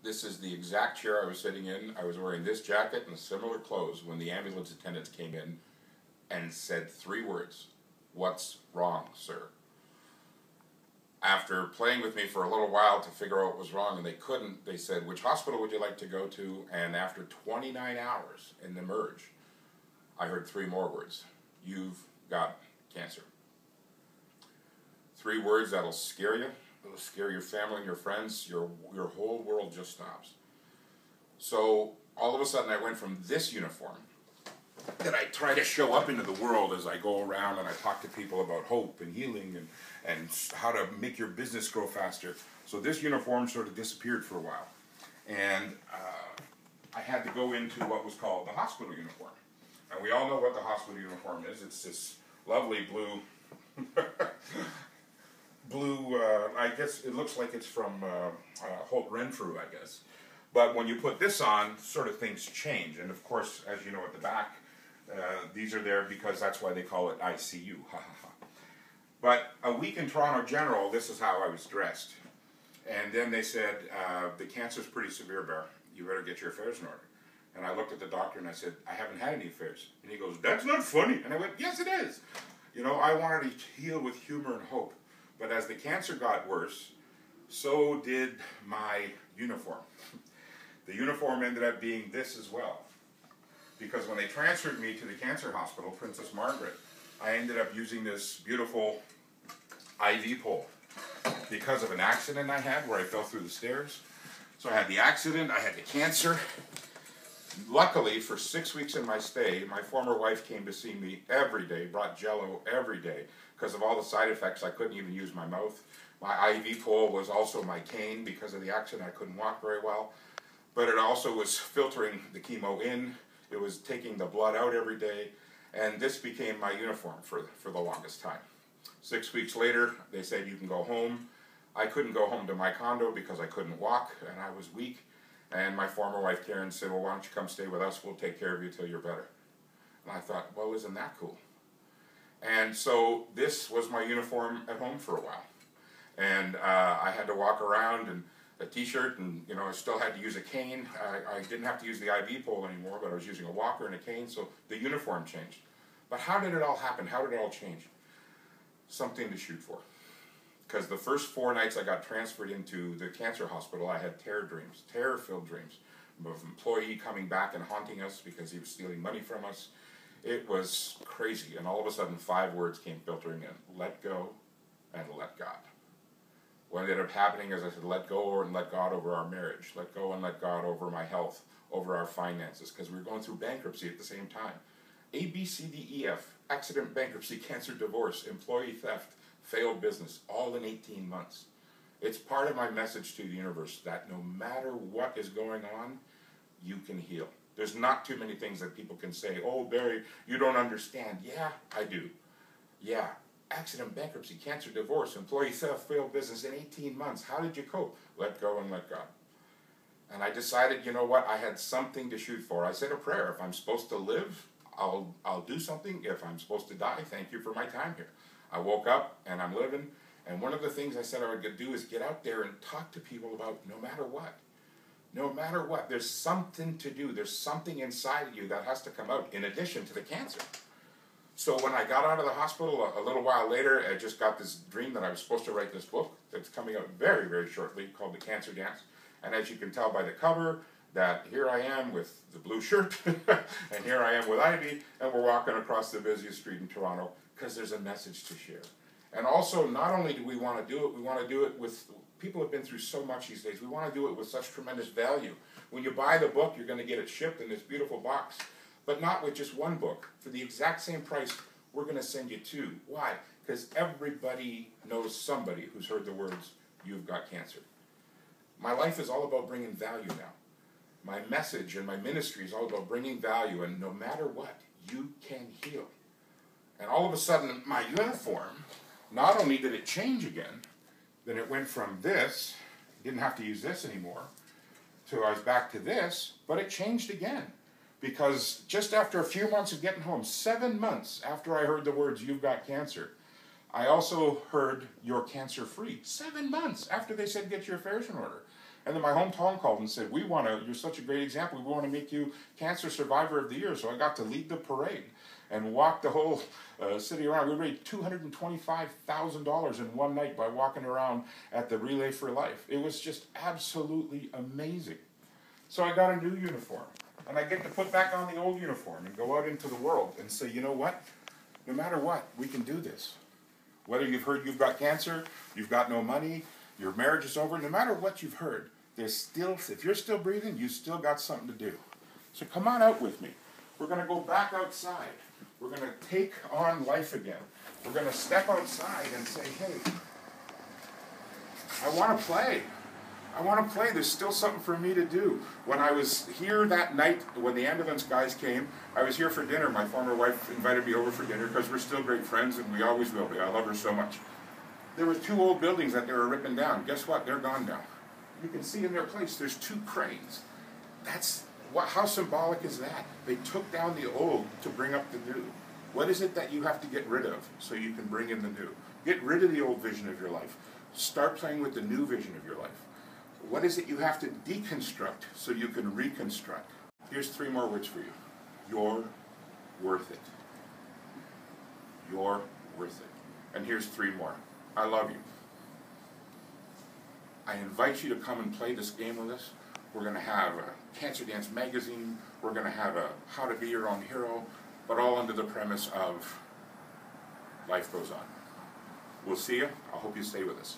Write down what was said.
This is the exact chair I was sitting in. I was wearing this jacket and similar clothes when the ambulance attendants came in and said 3 words. "What's wrong, sir?" After playing with me for a little while to figure out what was wrong, and they couldn't, they said, "Which hospital would you like to go to?" And after 29 hours in the merge, I heard 3 more words. "You've got cancer." 3 words that'll scare you. It'll scare your family and your friends. Your whole world just stops. So all of a sudden I went from this uniform that I try to show up into the world as I go around and I talk to people about hope and healing and how to make your business grow faster. So this uniform sort of disappeared for a while. And I had to go into what was called the hospital uniform. And we all know what the hospital uniform is. It's this lovely blue, I guess it looks like it's from Holt Renfrew, I guess. But when you put this on, sort of things change. And of course, as you know at the back, these are there because that's why they call it ICU. But a week in Toronto General, this is how I was dressed. And then they said, the cancer's pretty severe, Bear. You better get your affairs in order. And I looked at the doctor and I said, "I haven't had any affairs." And he goes, "That's not funny." And I went, "Yes, it is." You know, I wanted to heal with humor and hope. But as the cancer got worse, so did my uniform. The uniform ended up being this as well. Because when they transferred me to the cancer hospital, Princess Margaret, I ended up using this beautiful IV pole because of an accident I had where I fell through the stairs. So I had the accident, I had the cancer. Luckily, for 6 weeks in my stay, my former wife came to see me every day, brought Jell-O every day. Because of all the side effects, I couldn't even use my mouth. My IV pole was also my cane. Because of the accident, I couldn't walk very well. But it also was filtering the chemo in. It was taking the blood out every day. And this became my uniform for the longest time. 6 weeks later, they said, "You can go home." I couldn't go home to my condo because I couldn't walk and I was weak. And my former wife, Karen, said, "Well, why don't you come stay with us? We'll take care of you till you're better." And I thought, well, isn't that cool? And so this was my uniform at home for a while. And I had to walk around in a t-shirt and, you know, I still had to use a cane. I didn't have to use the IV pole anymore, but I was using a walker and a cane, so the uniform changed. But how did it all happen? How did it all change? Something to shoot for. Because the first 4 nights I got transferred into the cancer hospital, I had terror-filled dreams of an employee coming back and haunting us because he was stealing money from us. It was crazy, and all of a sudden 5 words came filtering in: let go and let God. What ended up happening is I said, let go and let God over our marriage, let go and let God over my health, over our finances, because we were going through bankruptcy at the same time. A, B, C, D, E, F, accident, bankruptcy, cancer, divorce, employee theft, failed business, all in 18 months. It's part of my message to the universe that no matter what is going on, you can heal. There's not too many things that people can say, "Oh, Barry, you don't understand." Yeah, I do. Yeah, accident, bankruptcy, cancer, divorce, employee theft, failed business in 18 months. How did you cope? Let go and let God. And I decided, you know what, I had something to shoot for. I said a prayer. If I'm supposed to live, I'll do something. If I'm supposed to die, thank you for my time here. I woke up and I'm living. And one of the things I said I would do is get out there and talk to people about no matter what. No matter what, there's something to do. There's something inside of you that has to come out in addition to the cancer. So when I got out of the hospital a little while later, I just got this dream that I was supposed to write this book that's coming out very, very shortly called The Cancer Dance. And as you can tell by the cover, that here I am with the blue shirt, and here I am with Ivy, and we're walking across the busiest street in Toronto because there's a message to share. And also, not only do we want to do it, we want to do it with... People have been through so much these days. We want to do it with such tremendous value. When you buy the book, you're going to get it shipped in this beautiful box. But not with just one book. For the exact same price, we're going to send you 2. Why? Because everybody knows somebody who's heard the words, "You've got cancer." My life is all about bringing value now. My message and my ministry is all about bringing value, and no matter what, you can heal. And all of a sudden, my uniform, not only did it change again, then it went from this, didn't have to use this anymore, to I was back to this, but it changed again. Because just after a few months of getting home, 7 months after I heard the words, "You've got cancer," I also heard, "You're cancer-free." 7 months after they said, "Get your affairs in order." And then my hometown called and said, you're such a great example, we want to make you Cancer Survivor of the Year. So I got to lead the parade and walk the whole city around. We raised $225,000 in one night by walking around at the Relay for Life. It was just absolutely amazing. So I got a new uniform, and I get to put back on the old uniform and go out into the world and say, you know what? No matter what, we can do this. Whether you've heard you've got cancer, you've got no money, your marriage is over, no matter what you've heard, if you're still breathing, you still got something to do. So come on out with me. We're going to go back outside. We're going to take on life again. We're going to step outside and say, hey, I want to play. I want to play. There's still something for me to do. When I was here that night, when the ambulance guys came, I was here for dinner. My former wife invited me over for dinner because we're still great friends, and we always will be. I love her so much. There were 2 old buildings that they were ripping down. Guess what? They're gone now. You can see in their place, there's 2 cranes. How symbolic is that? They took down the old to bring up the new. What is it that you have to get rid of so you can bring in the new? Get rid of the old vision of your life. Start playing with the new vision of your life. What is it you have to deconstruct so you can reconstruct? Here's 3 more words for you. You're worth it. You're worth it. And here's 3 more. I love you. I invite you to come and play this game with us. We're going to have a Cancer Dance magazine. We're going to have a How to Be Your Own Hero, but all under the premise of life goes on. We'll see you. I hope you stay with us.